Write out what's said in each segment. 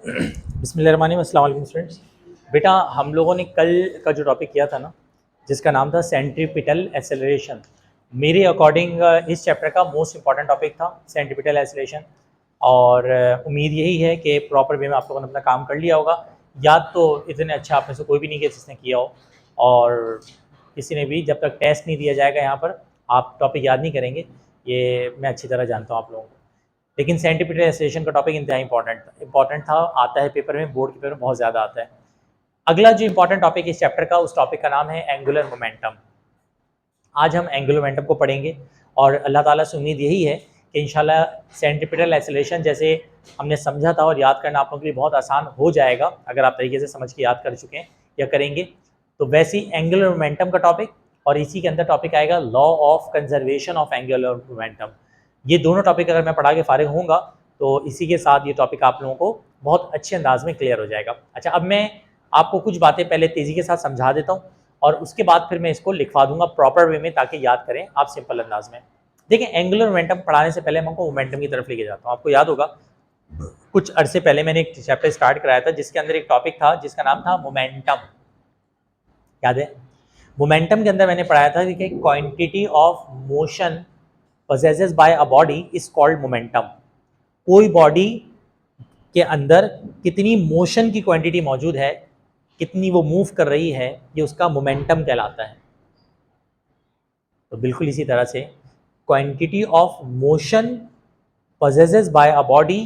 बिस्मिल्लाहिर्रहमानिर्रहीम, अस्सलाम वालेकुम स्टूडेंट्स। बेटा हम लोगों ने कल का जो टॉपिक किया था ना, जिसका नाम था सेंट्रीपिटल एक्सेलरेशन, मेरे अकॉर्डिंग इस चैप्टर का मोस्ट इंपॉर्टेंट टॉपिक था सेंट्रीपिटल एक्सेलरेशन। और उम्मीद यही है कि प्रॉपर वे में आप लोगों ने अपना काम कर लिया होगा। याद तो इतने अच्छा आप में से कोई भी नहीं कि जिसने किया हो, और किसी ने भी जब तक टेस्ट नहीं दिया जाएगा यहाँ पर आप टॉपिक याद नहीं करेंगे, ये मैं अच्छी तरह जानता हूँ आप लोगों को। लेकिन सेंट्रीपिटल एक्सेलरेशन का टॉपिक इंतहा इंपॉर्टेंट था, आता है पेपर में, बोर्ड के पेपर में बहुत ज़्यादा आता है। अगला जो इंपॉर्टेंट टॉपिक इस चैप्टर का, उस टॉपिक का नाम है एंगुलर मोमेंटम। आज हम एंगुलर मोमेंटम को पढ़ेंगे और अल्लाह ताला से उम्मीद यही है कि इंशाल्लाह सेंट्रीपिटल एक्सेलरेशन जैसे हमने समझा था और याद करना आप लोगों के लिए बहुत आसान हो जाएगा अगर आप तरीके से समझ के याद कर चुके हैं या करेंगे। तो वैसे ही एंगुलर मोमेंटम का टॉपिक, और इसी के अंदर टॉपिक आएगा law of conservation of angular momentum. ये दोनों टॉपिक अगर मैं पढ़ा के फारिग होऊंगा तो इसी के साथ ये टॉपिक आप लोगों को बहुत अच्छे अंदाज में क्लियर हो जाएगा। अच्छा, अब मैं आपको कुछ बातें पहले तेज़ी के साथ समझा देता हूँ और उसके बाद फिर मैं इसको लिखवा दूंगा प्रॉपर वे में ताकि याद करें आप सिंपल अंदाज में। देखिए, एंगुलर मोमेंटम पढ़ाने से पहले मैं आपको मोमेंटम की तरफ लेके जाता हूँ। आपको याद होगा कुछ अरसे पहले मैंने एक चैप्टर स्टार्ट कराया था जिसके अंदर एक टॉपिक था जिसका नाम था मोमेंटम। याद है? मोमेंटम के अंदर मैंने पढ़ाया था कि quantity of motion possessed by a body is called momentum। कोई बॉडी के अंदर कितनी मोशन की क्वांटिटी मौजूद है, कितनी वो मूव कर रही है, ये उसका मोमेंटम कहलाता है। तो बिल्कुल इसी तरह से quantity of motion possessed by a body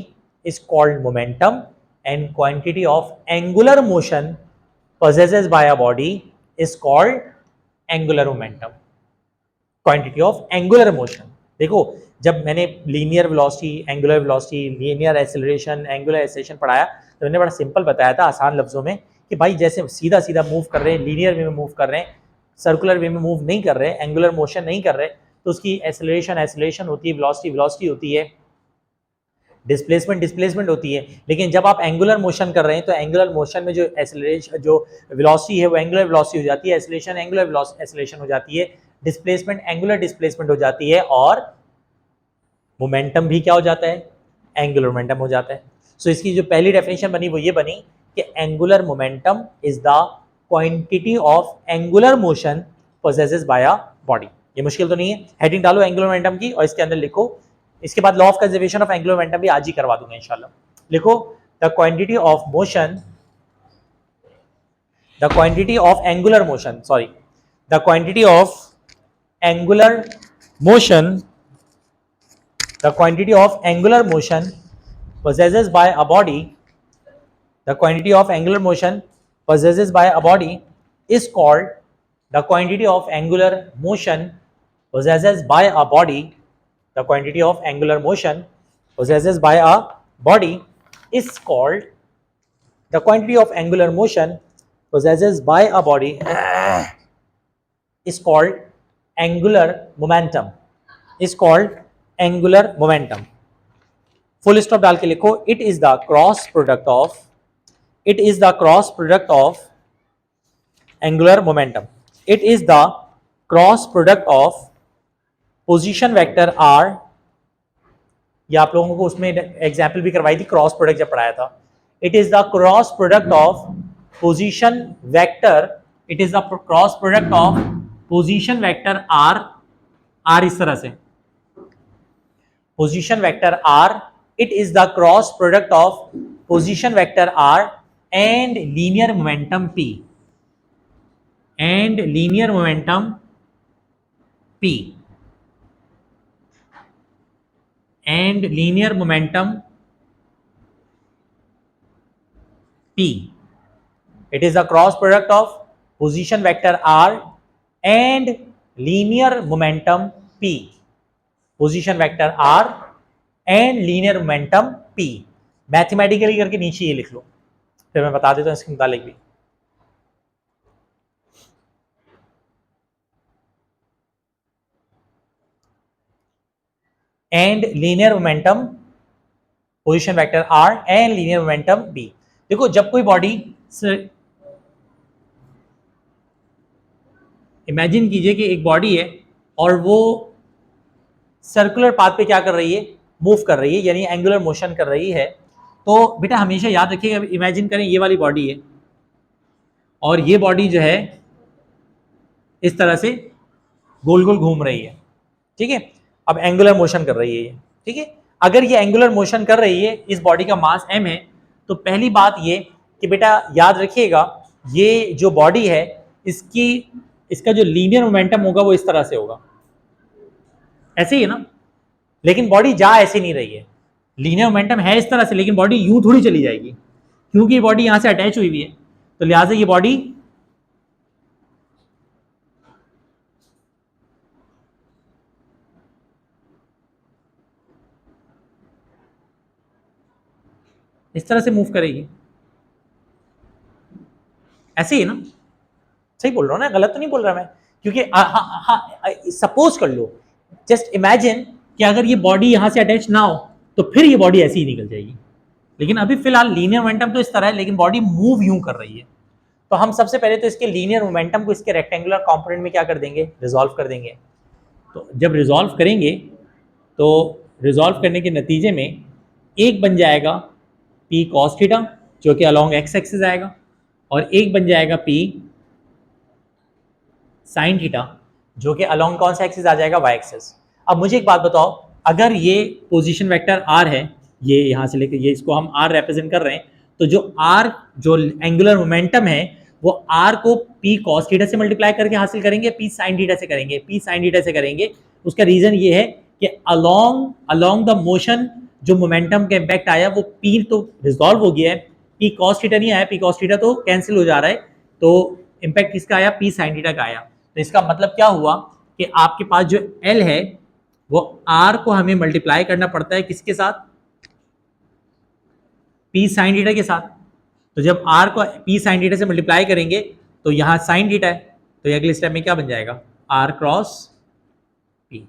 is called momentum and quantity of angular motion possessed by a body is called angular momentum। Quantity of angular motion, देखो जब मैंने linear velocity, angular velocity, linear acceleration, angular acceleration पढ़ाया तो मैंने बड़ा simple बताया था आसान लफ्जों में कि भाई जैसे सीधा सीधा मूव कर रहे हैं, लीनियर वे में मूव कर रहे हैं, सर्कुलर वे में मूव नहीं कर रहे, एंगुलर मोशन नहीं कर रहे, तो उसकी एक्सेलरेशन होती है, वेलोसिटी होती है, डिस्प्लेसमेंट होती है। लेकिन जब आप एंगुलर मोशन कर रहे हैं तो एंगुलर मोशन में जो एक्सेलरेशन, जो वेलोसिटी है वो एंगुलर वेलोसिटी हो जाती है, एक्सेलरेशन एंगुलर एक्सेलरेशन हो जाती है, डिस्प्लेसमेंट एंगुलर डिस्प्लेसमेंट हो जाती है, और मोमेंटम भी क्या हो जाता है, एंगुलर मोमेंटम हो जाता है। सो इसकी जो पहली डेफिनेशन बनी वो ये बनी कि angular momentum is the quantity of angular motion possesses by a body. ये मुश्किल तो नहीं है, हेडिंग डालो एंगुलर मोमेंटम की और इसके अंदर लिखो, इसके बाद law of conservation of angular momentum भी आज ही करवा दूंगा इंशाल्लाह। लिखो the quantity of motion, the quantity of angular motion, sorry, the quantity of angular motion, the quantity of angular motion possessed by a body, the quantity of angular motion possessed by a body is called, the quantity of angular motion possessed by a body, the quantity of angular motion possessed by a body is called, the quantity of angular motion possessed by a body is called angular momentum, is called angular momentum। Full stop डाल के लिखो, it is the cross product of, it is the cross product of angular momentum, it is the cross product of position vector r. ये आप लोगों को उसमें example भी करवाई थी क्रॉस प्रोडक्ट जब पढ़ाया था। It is the cross product of position vector, it is the cross product of position vector r, r इस तरह से position vector r, it is the cross product of position vector r and linear momentum p, and linear momentum p, and linear momentum p. It is the cross product of position vector r and linear momentum p, position vector r and linear momentum p. Mathematically करके नीचे ये लिख लो, फिर मैं बता देता हूं इसके मुतालिक भी। And linear momentum position vector r and linear momentum b. देखो जब कोई बॉडी, इमेजिन कीजिए कि एक बॉडी है और वो सर्कुलर पाथ पे क्या कर रही है, मूव कर रही है, यानी एंगुलर मोशन कर रही है, तो बेटा हमेशा याद रखिएगा, इमेजिन करें ये वाली बॉडी है और ये बॉडी जो है इस तरह से गोल गोल घूम रही है, ठीक है। अब एंगुलर मोशन कर रही है ये, ठीक है। अगर ये एंगुलर मोशन कर रही है, इस बॉडी का मास m है, तो पहली बात ये कि बेटा याद रखिएगा ये जो बॉडी है इसका जो लीनियर मोमेंटम होगा वो इस तरह से होगा, ऐसे ही है ना। लेकिन बॉडी जा ऐसे नहीं रही है, लीनियर मोमेंटम है इस तरह से, लेकिन बॉडी यूं थोड़ी चली जाएगी, क्योंकि ये बॉडी यहां से अटैच हुई हुई है, तो लिहाजा ये बॉडी इस तरह से मूव करेगी, ऐसे ही है ना। सही बोल रहा हूँ ना, गलत तो नहीं बोल रहा मैं, क्योंकि सपोज कर लो, जस्ट इमेजिन कि अगर ये बॉडी यहां से अटैच ना हो तो फिर ये बॉडी ऐसे ही निकल जाएगी, लेकिन अभी फिलहाल लीनियर मोमेंटम तो इस तरह है, लेकिन बॉडी मूव यूं कर रही है। तो हम सबसे पहले तो इसके लीनियर मोमेंटम को इसके रेक्टेंगुलर कंपोनेंट में क्या कर देंगे, रिजॉल्व कर देंगे। तो जब रिजॉल्व करेंगे तो रिजॉल्व करने के नतीजे में एक बन जाएगा पी कॉस थीटा जो कि अलॉन्ग एक्स एक्सिस आएगा, और एक बन जाएगा पी साइन थीटा जो कि अलॉन्ग कौन सा एक्सिस आ जाएगा, वाई एक्सिस। अब मुझे एक बात बताओ, अगर ये पोजीशन वेक्टर आर है, ये यहाँ से लेकर ये इसको हम आर रिप्रेजेंट कर रहे हैं, तो जो आर जो एंगुलर मोमेंटम है वो आर को पी कॉस थीटा से मल्टीप्लाई करके हासिल करेंगे, पी साइन थीटा से करेंगे, पी साइन थीटा से करेंगे। उसका रीजन ये है कि अलोंग द मोशन जो मोमेंटम का इम्पैक्ट आया वो पी तो रिजॉल्व हो गया है, पी कॉस थीटा नहीं आया, पी कॉस थीटा तो कैंसिल हो जा रहा है, तो इम्पैक्ट किसका आया, पी साइन थीटा का आया। तो इसका मतलब क्या हुआ कि आपके पास जो L है वो R को हमें मल्टीप्लाई करना पड़ता है किसके साथ, P साइन थीटा के साथ। तो जब R को P साइन थीटा से मल्टीप्लाई करेंगे तो यहाँ साइन थीटा है, तो ये अगले स्टेप में क्या बन जाएगा, R क्रॉस P।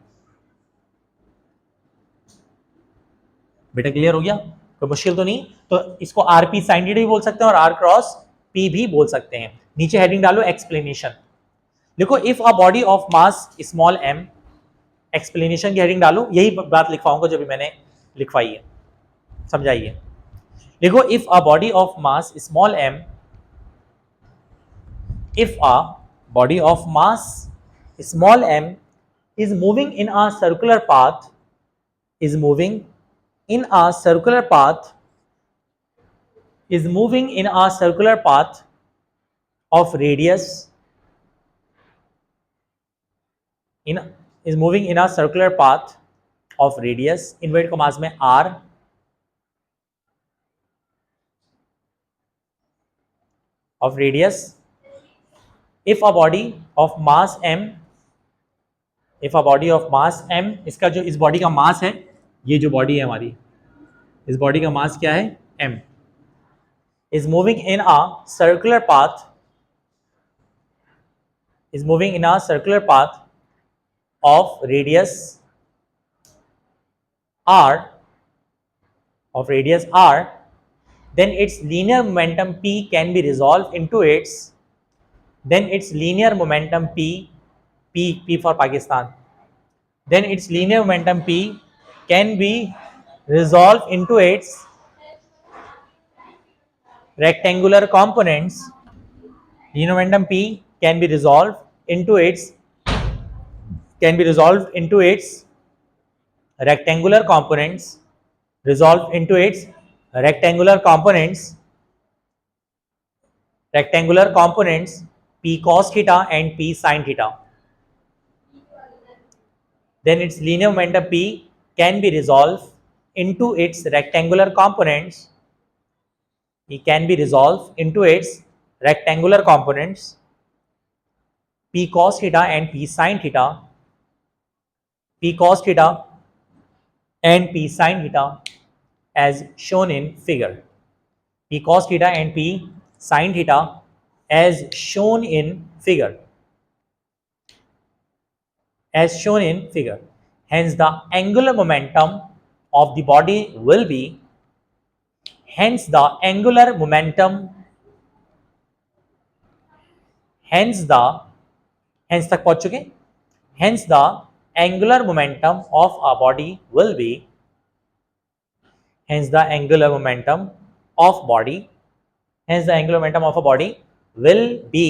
बेटा क्लियर हो गया, कोई मुश्किल तो नहीं। तो इसको आर पी साइन थीटा भी बोल सकते हैं और R क्रॉस P भी बोल सकते हैं। नीचे हेडिंग डालो एक्सप्लेनेशन, देखो if a body of mass small m, explanation की हेडिंग डालो, यही बात लिखवाऊंगा जो भी मैंने लिखवाई है, समझाइए। देखो if a body of mass small m, if a body of mass small m is moving in a circular path, is moving in a circular path, is moving in a circular path of radius in is moving in a circular path of radius inverted commas में r of radius, if a body of mass m, if a body of mass m, इसका जो इस body का मास है, ये जो body है हमारी, इस बॉडी का मास क्या है m, is moving in a circular path, is moving in a circular path of radius r, of radius r, then its linear momentum p can be resolved into its, then its linear momentum p for Pakistan, then its linear momentum p can be resolved into its rectangular components, linear momentum p can be resolved into its, can be resolved into its rectangular components, resolved into its rectangular components, rectangular components p cos theta and p sin theta, then its linear momentum p can be resolved into its rectangular components, it can be resolved into its rectangular components p cos theta and p sin theta, p cos theta and p sin theta as shown in figure, p cos theta and p sin theta as shown in figure, as shown in figure. Hence the angular momentum of the body will be, hence the angular momentum, hence the, hence तक पहुंच चुके, hence the angular momentum of a body will be, hence the angular momentum of body, hence the angular momentum of a body will be,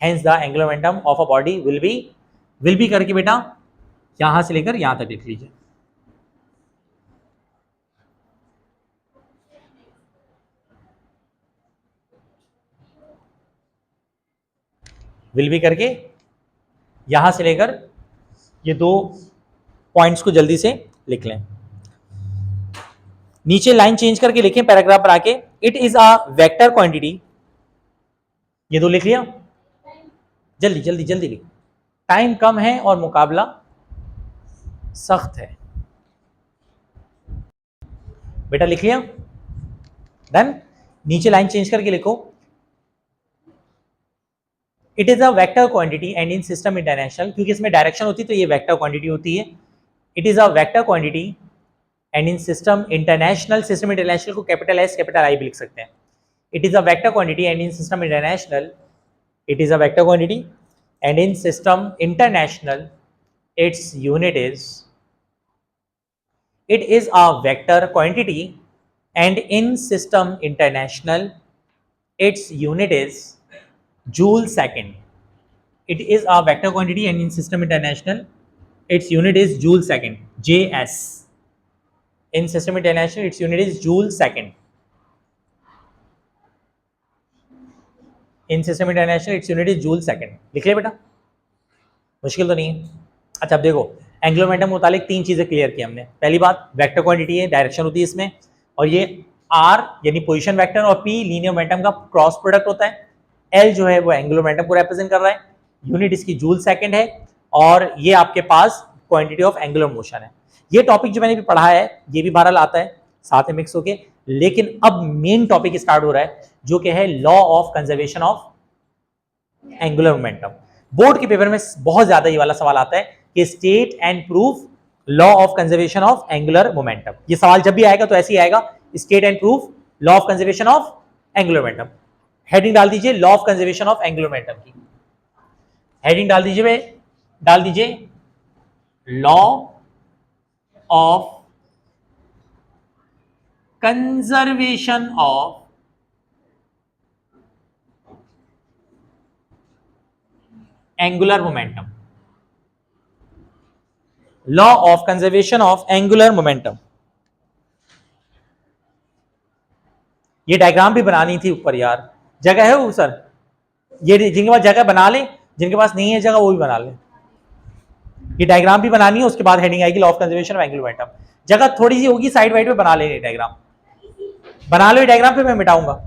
hence the angular momentum of a body will be करके बेटा यहां से लेकर यहां तक लिख लीजिए। Will भी करके यहां से लेकर ये दो पॉइंट्स को जल्दी से लिख लें। नीचे लाइन चेंज करके लिखें पैराग्राफ पर आके, it is a vector quantity, ये दो लिख लिया, जल्दी जल्दी जल्दी लिख, टाइम कम है और मुकाबला सख्त है। बेटा लिख लिया, डन। नीचे लाइन चेंज करके लिखो, it is a vector quantity and in system international, क्योंकि इसमें डायरेक्शन होती है तो ये वेक्टर क्वांटिटी होती है। It is a vector quantity and in system international, system international को कैपिटल एस कैपिटल आई भी लिख सकते हैं। It is a vector quantity and in system international, it is a vector quantity and in system international its unit is, it is a vector quantity and in system international its unit is joule second. It is a vector quantity and in system international its unit is joule second, JS. In system international its unit is joule second. In system international its unit is joule second. लिख लिया बेटा, मुश्किल तो नहीं है। अच्छा अब देखो, एंगुलर मोमेंटम के मुतालिक तीन चीजें क्लियर की हमने। पहली बात, वेक्टर क्वांटिटी है, डायरेक्शन होती है इसमें, और ये आर यानी पोजीशन वेक्टर और पी लीनियर मोमेंटम का क्रॉस प्रोडक्ट होता है। एल जो है वो एंगुलर मोमेंटम को रिप्रेजेंट कर रहा है, यूनिट इसकी जूल सेकंड है, और ये आपके पास क्वांटिटी ऑफ एंगुलर मोशन है। ये टॉपिक जो मैंने भी पढ़ा है ये भी बहरहाल आता है साथ में मिक्स होके, लेकिन अब मेन टॉपिक स्टार्ट हो रहा है जो कि है law of conservation of angular momentum. Board के पेपर में बहुत ज्यादा ये वाला सवाल आता है कि state and proof law of conservation of angular momentum. ये सवाल जब भी आएगा तो ऐसे ही आएगा, state and proof law of conservation of angular momentum. Heading डाल दीजिए law of conservation of angular momentum की, हेडिंग डाल दीजिए law of conservation of angular momentum, law of conservation of angular momentum. ये डायग्राम भी बनानी थी ऊपर यार, जगह है वो सर? ये जिनके पास जगह बना लें, जिनके पास नहीं है जगह वो भी बना लें। ये डायग्राम भी बनानी है, उसके बाद हेडिंग आएगी law of conservation of angular momentum. जगह थोड़ी सी होगी साइड वाइड पे बना लेंगे डायग्राम, बना लो ये डायग्राम, फिर मैं मिटाऊंगा।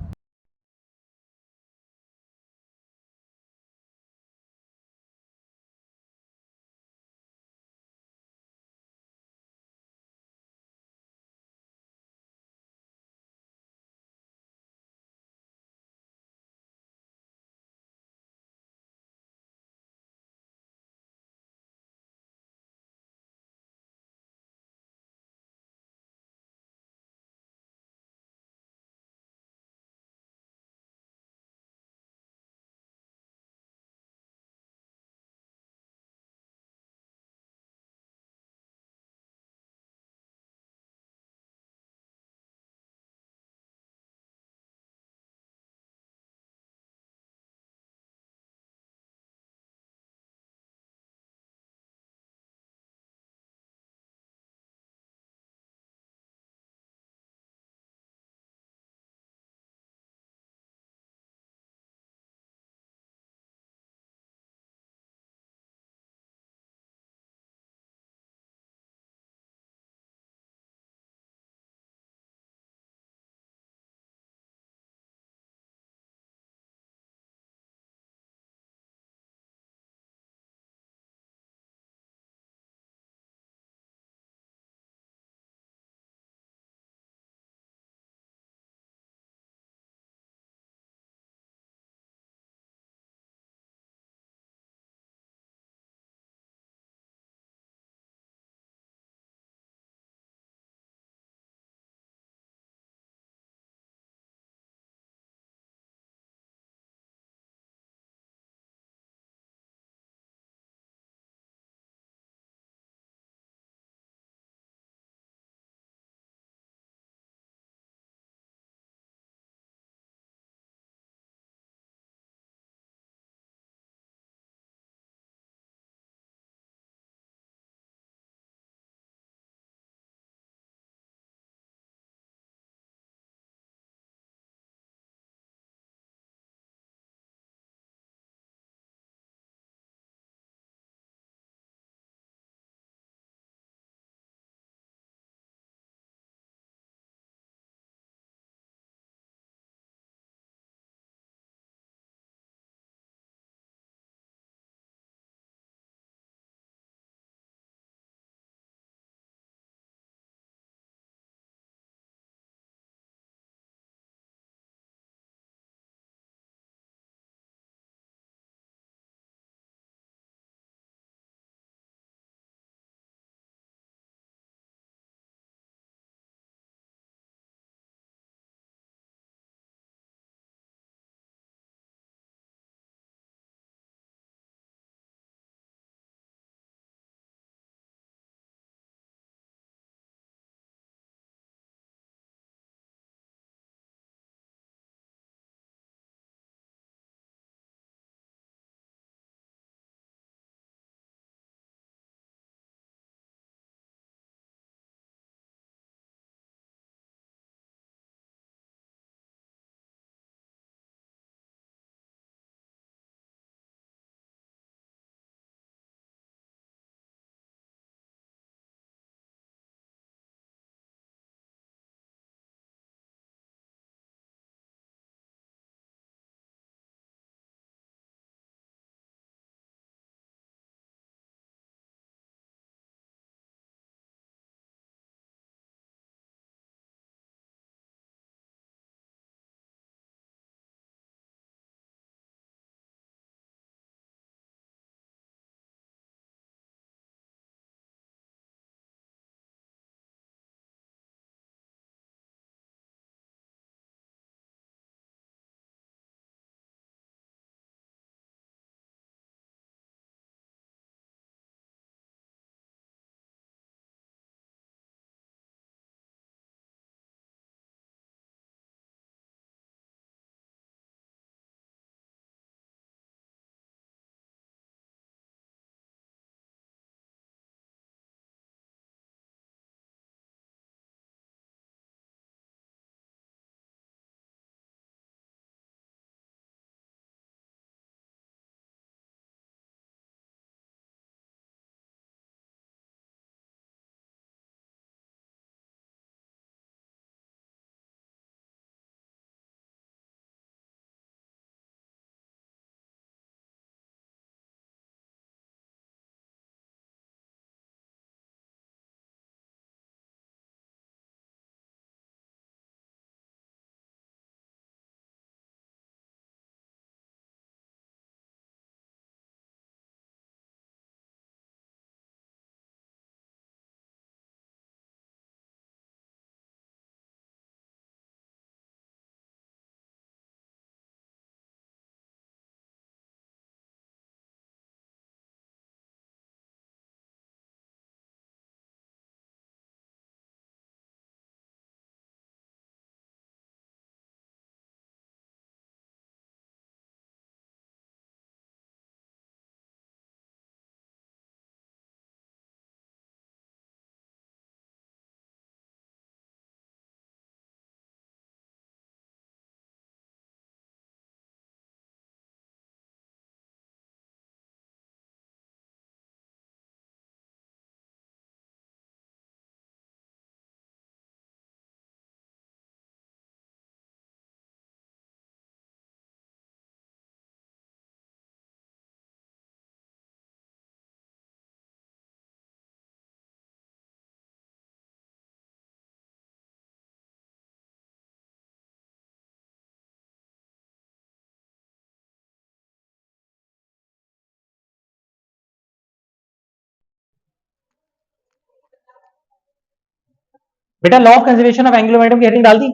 बेटा law of conservation of angular momentum की हेडिंग डाल दी,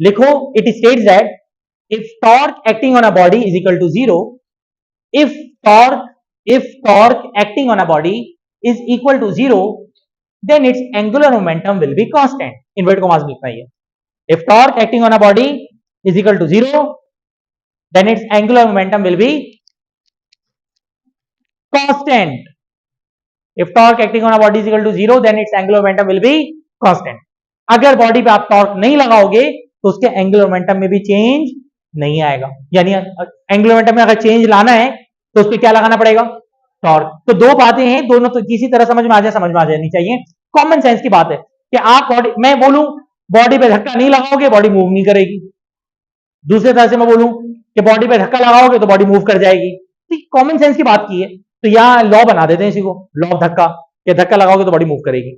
लिखो it states that if torque acting on a body is equal to zero, if torque acting on a body is equal to zero, then its angular momentum will be constant. Inverted commas में लिखना है, if torque acting on a body is equal to zero, then its angular momentum will be constant. If torque acting on a body is equal to zero, then its angular momentum will be constant. अगर body पे आप torque नहीं लगाओगे तो उसके angular momentum में भी change नहीं आएगा, यानी एंगुलर मोमेंटम में अगर चेंज लाना है तो उस पर क्या लगाना पड़ेगा, टॉर्क। तो दो बातें हैं, दोनों तो किसी तरह समझ में आ जानी चाहिए, कॉमन सेंस की बात है कि आप बॉडी, मैं बोलूं बॉडी पे धक्का नहीं लगाओगे बॉडी मूव नहीं करेगी, दूसरे तरह से मैं बोलूं कि बॉडी पे धक्का लगाओगे तो बॉडी मूव कर जाएगी, तो कॉमन सेंस की बात की है। तो यहां लॉ बना देते हैं इसी को, लॉ ऑफ धक्का, कि धक्का लगाओगे तो बॉडी मूव करेगी।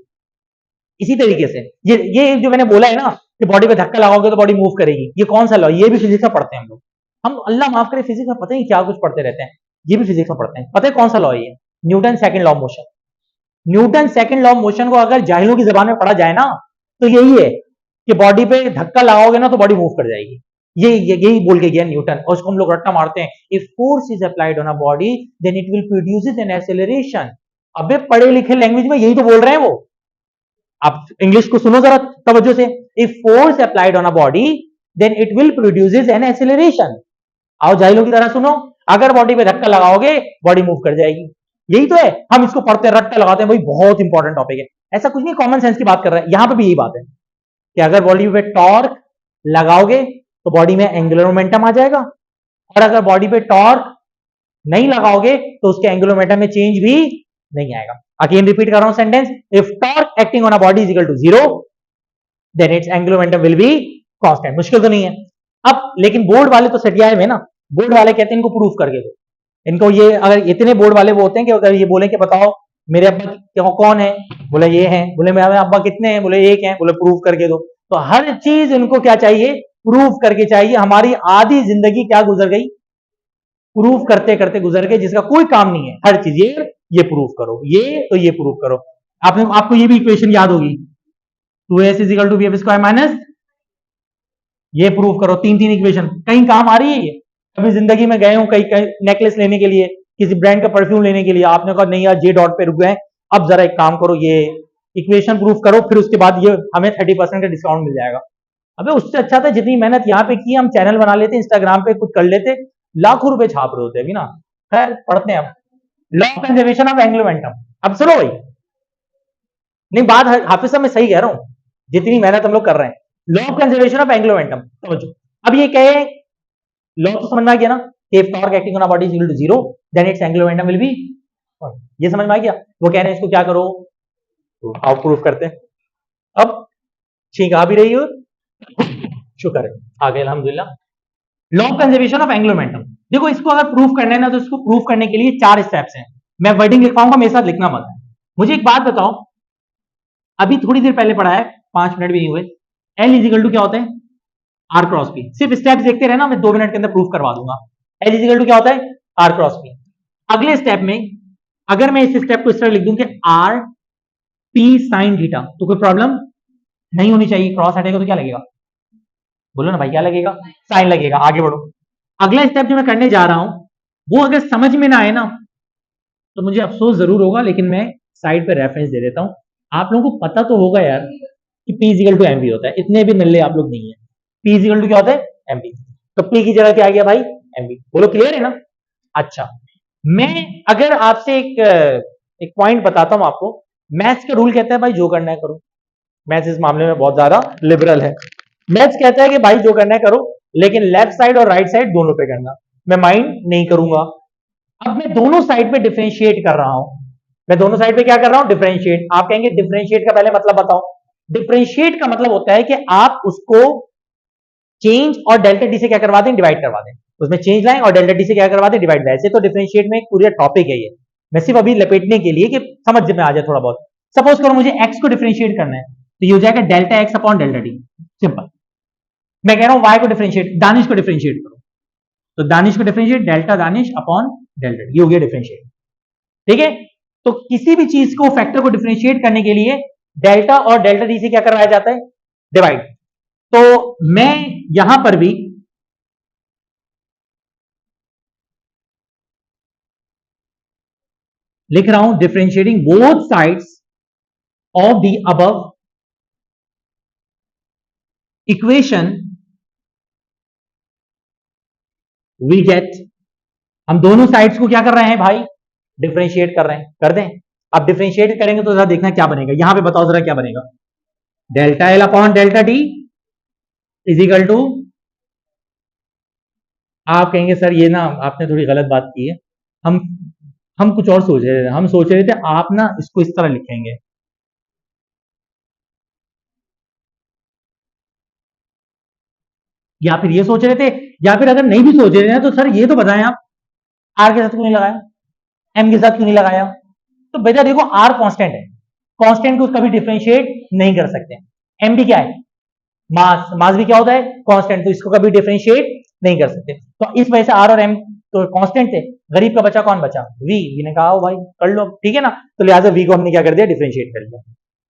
इसी तरीके से ये जो मैंने बोला है ना कि बॉडी पे धक्का लगाओगे तो बॉडी मूव करेगी, ये कौन सा लॉ, ये भी फिजिक्स में पढ़ते हैं हम लोग, हम अल्लाह माफ करे फिजिक्स में पता नहीं क्या कुछ पढ़ते रहते हैं, ये भी फिजिक्स में पढ़ते हैं। पता है कौन सा लॉ है ये, Newton second law of motion. Newton second law of motion को अगर जाहिलों की जबान में पढ़ा जाए ना तो यही है कि बॉडी पे धक्का लगाओगे ना तो बॉडी मूव कर जाएगी, यही बोल के गया न्यूटन, और उसको हम लोग रट्टा मारते हैं, if force is applied on a body then it will produce an acceleration. अबे पढ़े लिखे लैंग्वेज में यही तो बोल रहे हैं वो, आप इंग्लिश को सुनो जरा तवज्जो से, if force applied on a body then it will produce an acceleration. आओ जाहिलों की तरह सुनो, अगर बॉडी पे धक्का लगाओगे बॉडी मूव कर जाएगी, यही तो है। हम इसको पढ़ते हैं, रट्टा लगाते हैं, भाई बहुत इंपॉर्टेंट टॉपिक है, ऐसा कुछ नहीं, कॉमन सेंस की बात कर रहे हैं, यहां पे भी यही बात है कि अगर बॉडी पे टॉर्क लगाओगे तो बॉडी में एंगुलर मोमेंटम आ जाएगा, और अगर बॉडी पे टॉर्क नहीं लगाओगे तो उसके एंगुलर मोमेंटम में चेंज भी नहीं आएगा। अगेन रिपीट कर रहा हूं sentence, if torque acting on a body is equal to zero then its angular momentum will be constant. मुश्किल तो नहीं है। अब लेकिन बोर्ड वाले तो सटियाए में ना, बोर्ड वाले कहते हैं इनको प्रूफ करके दो, इनको ये अगर इतने बोर्ड वाले वो होते हैं कि अगर ये बोले कि बताओ मेरे अब्बा कौन है, बोले ये हैं, बोले मेरे अब्बा कितने हैं, बोले एक हैं, बोले प्रूफ करके दो। तो हर चीज उनको क्या चाहिए, प्रूफ करके चाहिए। हमारी आधी जिंदगी क्या गुजर गई, प्रूफ करते करते गुजर गए, जिसका कोई काम नहीं है। हर चीज ये प्रूफ करो, ये तो ये प्रूफ करो। आपको ये भी इक्वेशन याद होगी, 2s is equal to bf square minus, ये प्रूफ करो, तीन तीन इक्वेशन कहीं काम आ रही है ये। कभी जिंदगी में गए हो कहीं नेकलेस लेने के लिए, किसी ब्रांड का परफ्यूम लेने के लिए, आपने कहा नहीं यार जे डॉट पे रुक गए, अब जरा एक काम करो ये इक्वेशन प्रूफ करो, फिर उसके बाद ये हमें 30% का डिस्काउंट मिल जाएगा। अबे उससे अच्छा था जितनी मेहनत यहाँ पे की, हम चैनल बना लेते, इंस्टाग्राम पे कुछ कर लेते, लाखों रुपए छाप रहे होते अभी ना। खैर पढ़ते हैं अब law of conservation of angular momentum. अब सुनो भाई, नहीं बात हाफिज साहब मैं सही कह रहा हूं, जितनी मेहनत हम लोग कर रहे हैं, law of conservation of angular momentum समझो। अब ये कहे लॉ तो समझ में आ गया ना, if torque acting on a body is equal to zero then its angular momentum will be, ये समझ में आ गया। वो कह रहे हैं इसको क्या करो, तो आओ प्रूफ करते हैं। अब छींक आ भी रही हो, शुक्र है आ गए अल्हम्दुलिल्लाह। Law of conservation of angular momentum, देखो इसको अगर प्रूफ करना है ना तो इसको प्रूफ करने के लिए 4 स्टेप्स हैं। मैं वर्डिंग लिख पाऊंगा, मेरे साथ लिखना मत। मुझे एक बात बताओ, अभी थोड़ी देर पहले पढ़ा है, 5 मिनट भी नहीं हुए, एल इज इक्वल टू क्या होता है, आर क्रॉस पी। सिर्फ स्टेप्स देखते रहना, मैं 2 मिनट के अंदर प्रूफ करवा दूंगा। एल इज इक्वल टू क्या होता है, आर क्रॉस पी। अगले स्टेप में अगर मैं इस स्टेप को इस तरह लिख दूं कि आर पी साइन थीटा, तो कोई प्रॉब्लम नहीं होनी चाहिए। क्रॉस हटेगा तो क्या लगेगा, बोलो ना भाई क्या लगेगा, साइन लगेगा। आगे बढ़ो, अगला स्टेप जो मैं करने जा रहा हूं वो अगर समझ में ना आए ना तो मुझे अफसोस जरूर होगा, लेकिन मैं साइड पे रेफरेंस दे देता हूं। आप लोगों को पता तो होगा यार कि पी इक्वल टू एमवी होता है, इतने भी नल्ले आप लोग नहीं है। पी इक्वल टू क्या होता है, एमवी, तो पी की जगह क्या आ गया भाई, एमवी। बोलो क्लियर है ना। अच्छा, मैं अगर आपसे एक पॉइंट बताता हूं आपको, मैथ्स का रूल कहता है भाई जो करना है करो। मैथ्स इस मामले में बहुत ज्यादा लिबरल है। मैथ्स कहता है कि भाई जो करना है करो, लेकिन लेफ्ट साइड और राइट साइड दोनों पे करना, मैं माइंड नहीं करूंगा। अब मैं दोनों साइड पे डिफरेंशिएट कर रहा हूं, मैं दोनों साइड पे क्या कर रहा हूं, डिफरेंशिएट। आप कहेंगे डिफरेंशिएट का पहले मतलब बताओ। डिफरेंशिएट का मतलब होता है कि आप उसको चेंज और डेल्टा डी से क्या करवा दें, डिवाइड करवा दें। उसमें चेंज लाएं और डेल्टा डी से क्या करवा दें, डिवाइड। वैसे तो डिफरेंशिएट में एक पूरा टॉपिक है ये, मैं सिर्फ अभी लपेटने के लिए कि समझ में आ जाए थोड़ा बहुत। सपोज करो मुझे एक्स को डिफरेंशिएट करना है, तो ये हो जाएगा delta x upon delta D, simple. मैं कह रहा हूं वाई को डिफरेंशिएट, दानिश को डिफरेंशिएट करो, तो दानिश को differentiate delta Danish upon delta D, ये हो गया डिफरेंशिएट। ठीक है, तो किसी भी चीज को फैक्टर को डिफरेंशिएट करने के लिए डेल्टा और डेल्टा टी से क्या करवाया जाता है, डिवाइड। तो मैं यहां पर भी लिख रहा हूं differentiating both sides of the above equation we get. हम दोनों साइड्स को क्या कर रहे हैं भाई, डिफरेंशिएट कर रहे हैं, कर दें। अब डिफरेंशिएट करेंगे तो जरा देखना क्या बनेगा, यहां पे बताओ जरा क्या बनेगा, delta l upon delta t is equal to, आप कहेंगे सर ये ना आपने थोड़ी गलत बात की है, हम हम कुछ और सोच रहे थे, हम सोच रहे थे आप ना इसको इस तरह लिखेंगे, या फिर ये सोच रहे थे, या फिर अगर नहीं भी सोच रहे हैं तो सर ये तो बताएं आप आर के साथ क्यों नहीं लगाया, एम के साथ क्यों नहीं लगाया। तो बेटा देखो आर कांस्टेंट है, कांस्टेंट को कभी डिफरेंशिएट नहीं कर सकते। एम भी क्या है, मास, मास भी क्या होता है, कांस्टेंट, तो इसको कभी डिफरेंशिएट नहीं कर सकते। तो इस वजह से आर और एम तो कांस्टेंट थे, गरीब का बचा कौन बचा, वी। वी ने कहा ओ भाई कर लो ठीक है ना, तो लिहाजा वी को हमने क्या कर दिया, डिफरेंशिएट कर दिया।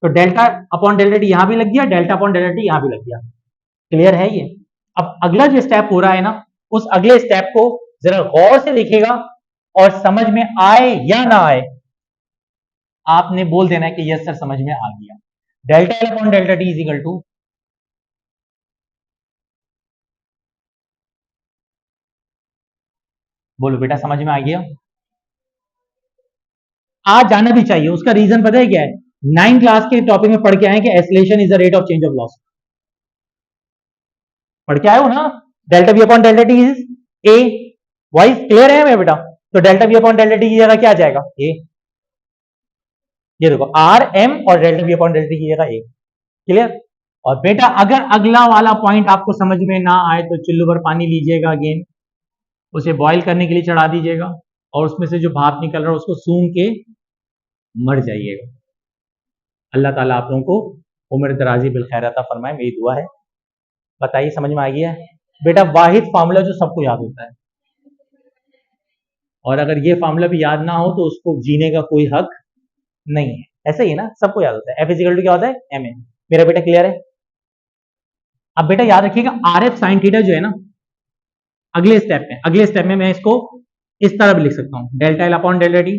तो डेल्टा अपॉन डेल्टा टी यहां भी लग गया, डेल्टा अपॉन डेल्टा टी यहां भी लग गया। क्लियर है ये। अब अगला जो स्टेप हो रहा है ना, उस अगले स्टेप को जरा गौर से देखिएगा और समझ में आए या ना आए आपने बोल देना है कि यस सर समझ में आ गया। Delta l upon delta t is equal to, बोलो बेटा समझ में आ गया। आज जाना भी चाहिए, उसका रीजन पता है क्या है, 9 क्लास के टॉपिक में पढ़ के आए कि acceleration is the rate of change of loss, पढ़ के आए हो ना, delta v upon delta t is a, वाइज क्लियर है मेरा बेटा। तो delta v upon delta t की जगह क्या आ जाएगा, ए। ये देखो आर एम और delta v upon delta t की जगह ए। क्लियर। और बेटा अगर अगला वाला पॉइंट आपको समझ में ना आए तो चुल्लू भर पानी लीजिएगा अगेन, उसे बॉईल करने के लिए चढ़ा दीजिएगा और उसमें से जो भाप निकल रहा है उसको सूंघ के मर जाइएगा। अल्लाह ताला आप लोगों को उम्र दराजी बिल खैर अता फरमाए, मेरी दुआ है। बताइए समझ में आ गया है बेटा, वाहिद फार्मूला जो सबको याद होता है, और अगर ये फार्मूला भी याद ना हो तो उसको जीने का कोई हक नहीं है, ऐसा ही है ना, सबको याद होता है, एफ इजिकल टू क्या होता है, एम ए। मेरा बेटा क्लियर है। अब बेटा याद रखिएगा आर एफ साइन थीटा जो है ना, अगले स्टेप में मैं इसको इस तरह भी लिख सकता हूं, delta l upon delta t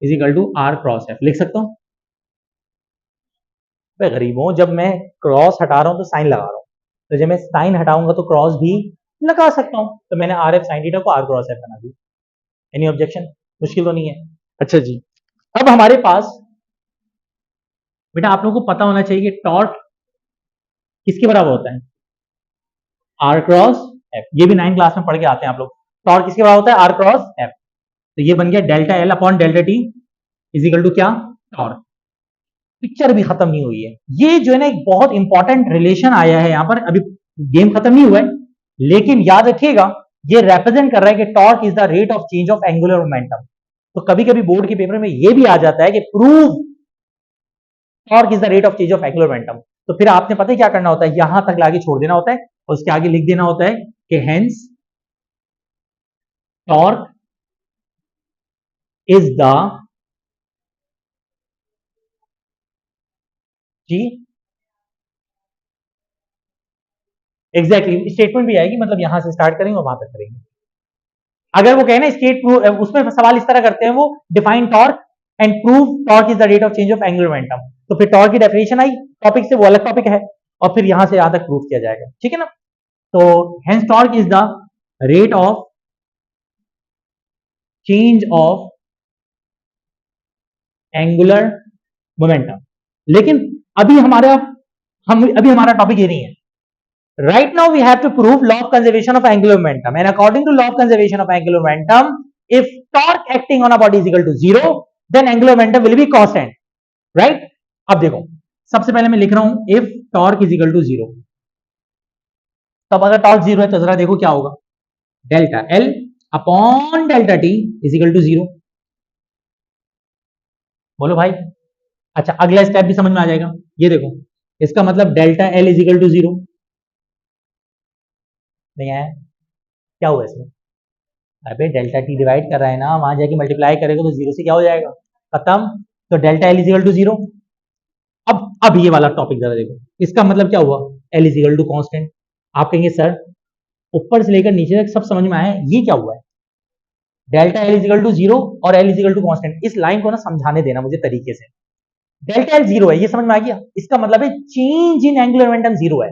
is equal to r cross f लिख सकता हूं। मैं गरीब हूं, जब मैं क्रॉस हटा रहा हूं तो साइन लगा रहा हूं, तो जब मैं साइन हटाऊंगा तो क्रॉस भी लगा सकता हूं, तो मैंने आर एफ साइन थीटा को आर क्रॉस एफ बना दिया। एनी ऑब्जेक्शन, मुश्किल तो नहीं है। अच्छा जी, अब हमारे पास बेटा आप लोगों को पता होना चाहिए कि टॉर्क किसके बराबर होता है, आर क्रॉस एफ। ये भी 9 क्लास में पढ़ के आते हैं आप लोग, टॉर्क किसके बराबर होता है, आर क्रॉस एफ। तो ये बन गया delta l upon delta t is equal to क्या, टॉर्क। पिक्चर भी खत्म नहीं हुई है, ये जो है ना एक बहुत इंपॉर्टेंट रिलेशन आया है यहां पर, अभी गेम खत्म नहीं हुआ है, लेकिन याद रखिएगा ये रिप्रेजेंट कर रहा है कि torque is the rate of change of angular momentum. तो कभी कभी बोर्ड के पेपर में ये भी आ जाता है कि prove torque is the rate of change of angular momentum. तो फिर आपने पता है क्या करना होता है, यहां तक लाके छोड़ देना होता है और उसके आगे लिख देना होता है कि हेंस टॉर्क इज द, जी एग्जैक्टली स्टेटमेंट भी आएगी, मतलब यहां से स्टार्ट करेंगे और वहां तक करेंगे। अगर वो कहे ना स्टेट, उसमें सवाल इस तरह करते हैं वो, define torque and prove torque is the rate of change of angular momentum, तो फिर टॉर्क की डेफिनेशन आई टॉपिक से, वो अलग टॉपिक है, और फिर यहां से यहां तक प्रूव किया जाएगा, ठीक है ना। तो hence torque is the rate of change of angular momentum. लेकिन अभी हमारा अभी हमारा टॉपिक ये नहीं है। Right now we have to prove law of conservation of angular momentum, and according to law of conservation of angular momentum, if torque acting on a body is equal to 0, then angular momentum will be constant, right? अब देखो सबसे पहले मैं लिख रहा हूं if torque is equal to 0, तब अगर टॉर्क 0 है तो जरा देखो क्या होगा, delta l upon delta t is equal to 0। बोलो भाई। अच्छा अगला स्टेप भी समझ में आ जाएगा, ये देखो इसका मतलब delta L is equal to 0, नहीं आया, क्या हुआ इसमें, अबे डेल्टा टी डिवाइड कर रहा है ना, वहां जाके मल्टीप्लाई करेगा तो 0 से क्या हो जाएगा, खत्म। तो delta L is equal to 0, अब ये वाला टॉपिक जरा देखो, इसका मतलब क्या हुआ, l is equal to constant. आप कहेंगे सर ऊपर से लेकर नीचे तक सब समझ में आया, ये क्या हुआ है, delta L is equal to zero और L is equal to constant. इस लाइन को ना समझाने देना मुझे तरीके से। डेल्टा एल जीरो है, ये समझ में आ गया, इसका मतलब है change in angular momentum zero है,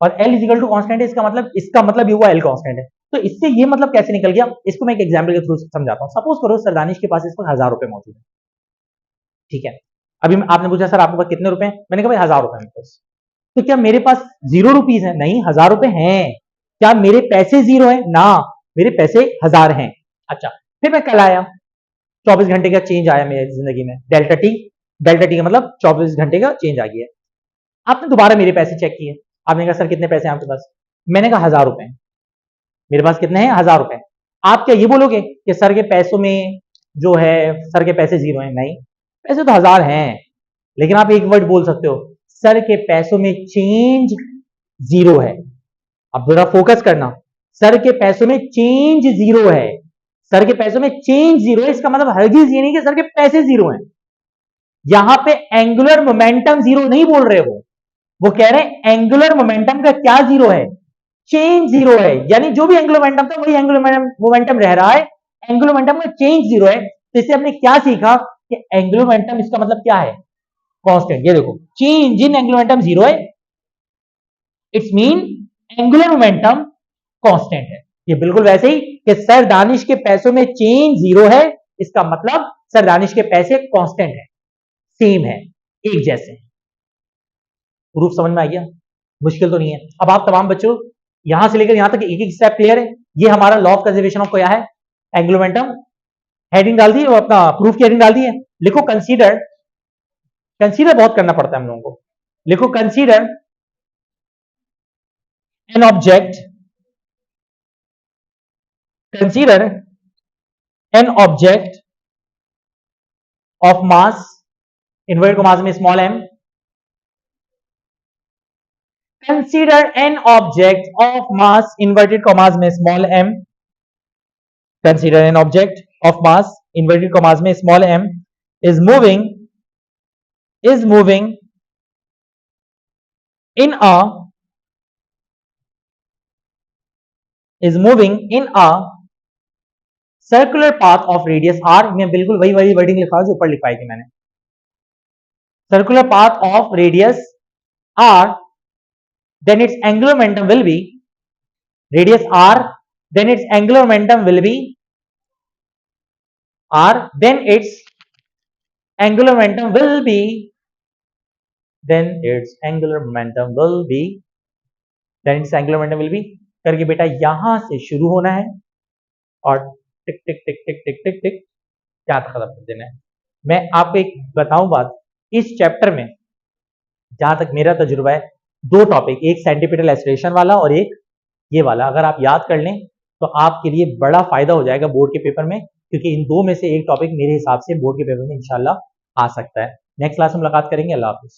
और L is equal to constant है, इसका मतलब ये हुआ एल कॉन्स्टेंट है। तो इससे ये मतलब कैसे निकल गया, इसको मैं एक एग्जाम्पल के थ्रू समझाता हूँ। सपोज करो सर दानिश के पास इस वक्त 1000 रुपए मौजूद है, ठीक है। अभी आपने पूछा सर आपके पास कितने रुपए हैं, मैंने कहा भाई 1000 रुपए मेरे पास। तो क्या मेरे पास 0 रुपीज है, नहीं 1000 रुपए हैं। क्या मेरे पैसे 0 है, ना मेरे पैसे 1000 हैं। अच्छा, फिर मैं कल आया, 24 घंटे का चेंज आया मेरी जिंदगी में, डेल्टा टी का मतलब 24 घंटे का चेंज आ गया। आपने दोबारा मेरे पैसे चेक किए, आपने कहा सर कितने पैसे हैं आपके पास, मैंने कहा 1000 रुपए, मेरे पास कितने हैं 1000 रुपए। आप क्या ये बोलोगे कि सर के पैसों में जो है सर के पैसे 0 हैं, नहीं पैसे तो 1000 हैं। लेकिन आप एक वर्ड बोल सकते हो, सर के पैसों में चेंज 0 है। अब जरा फोकस करना, सर के पैसों में चेंज 0 है, सर के पैसों में चेंज 0 है, इसका मतलब हरगिज ये नहीं कि सर के पैसे 0 हैं। यहां पे एंगुलर मोमेंटम 0 नहीं बोल रहे, वो कह रहे हैं एंगुलर मोमेंटम का क्या 0 है, चेंज 0 है। यानी जो भी एंगुलर मोमेंटम था वही एंगुलर मोमेंटम रह रहा है, एंगुलर मोमेंटम का चेंज 0 है। तो इससे हमने क्या सीखा कि एंगुलर मोमेंटम इसका मतलब क्या है, कांस्टेंट। ये देखो चेंज इन एंगुलर मोमेंटम 0 है, it's mean angular momentum constant है। ये बिल्कुल वैसे ही कि सर दानिश के पैसों में चेंज 0 है, इसका मतलब सर दानिश के पैसे कांस्टेंट है, सेम है, एक जैसे। प्रूफ समझ में आ गया, मुश्किल तो नहीं है। अब आप तमाम बच्चों यहां से लेकर यहां तक एक एक स्टेप क्लियर है। ये हमारा लॉ ऑफ कंजर्वेशन ऑफ क्या है, एंगुलर मोमेंटम। हेडिंग डाल दी और अपना प्रूफ की हेडिंग डाल दी है। लिखो कंसीडर, कंसीडर बहुत करना पड़ता है हम लोगों को। लिखो consider an object, consider an object of mass, inverted commas में small m, consider an object of mass inverted commas में small m, consider an object of mass inverted commas में small m is moving in a circular path of radius r। मैं बिल्कुल वही wording लिखा जो ऊपर लिखवाई थी मैंने, circular path of radius r, then its angular momentum will be radius r, then its angular momentum will be r, then its angular momentum will be करके बेटा यहां से शुरू होना है और टिक टिक टिक टिक टिक टिक टिक क्या खत्म कर देना है। मैं आपको एक बताऊं बात, इस चैप्टर में जहां तक मेरा तजुर्बा है, दो टॉपिक, एक सेंटीपिटल एक्सेलरेशन वाला और एक ये वाला, अगर आप याद कर लें तो आपके लिए बड़ा फायदा हो जाएगा बोर्ड के पेपर में, क्योंकि इन दो में से एक टॉपिक मेरे हिसाब से बोर्ड के पेपर में इंशाल्लाह आ सकता है। नेक्स्ट क्लास में मुलाकात करेंगे। अल्लाह हाफिज।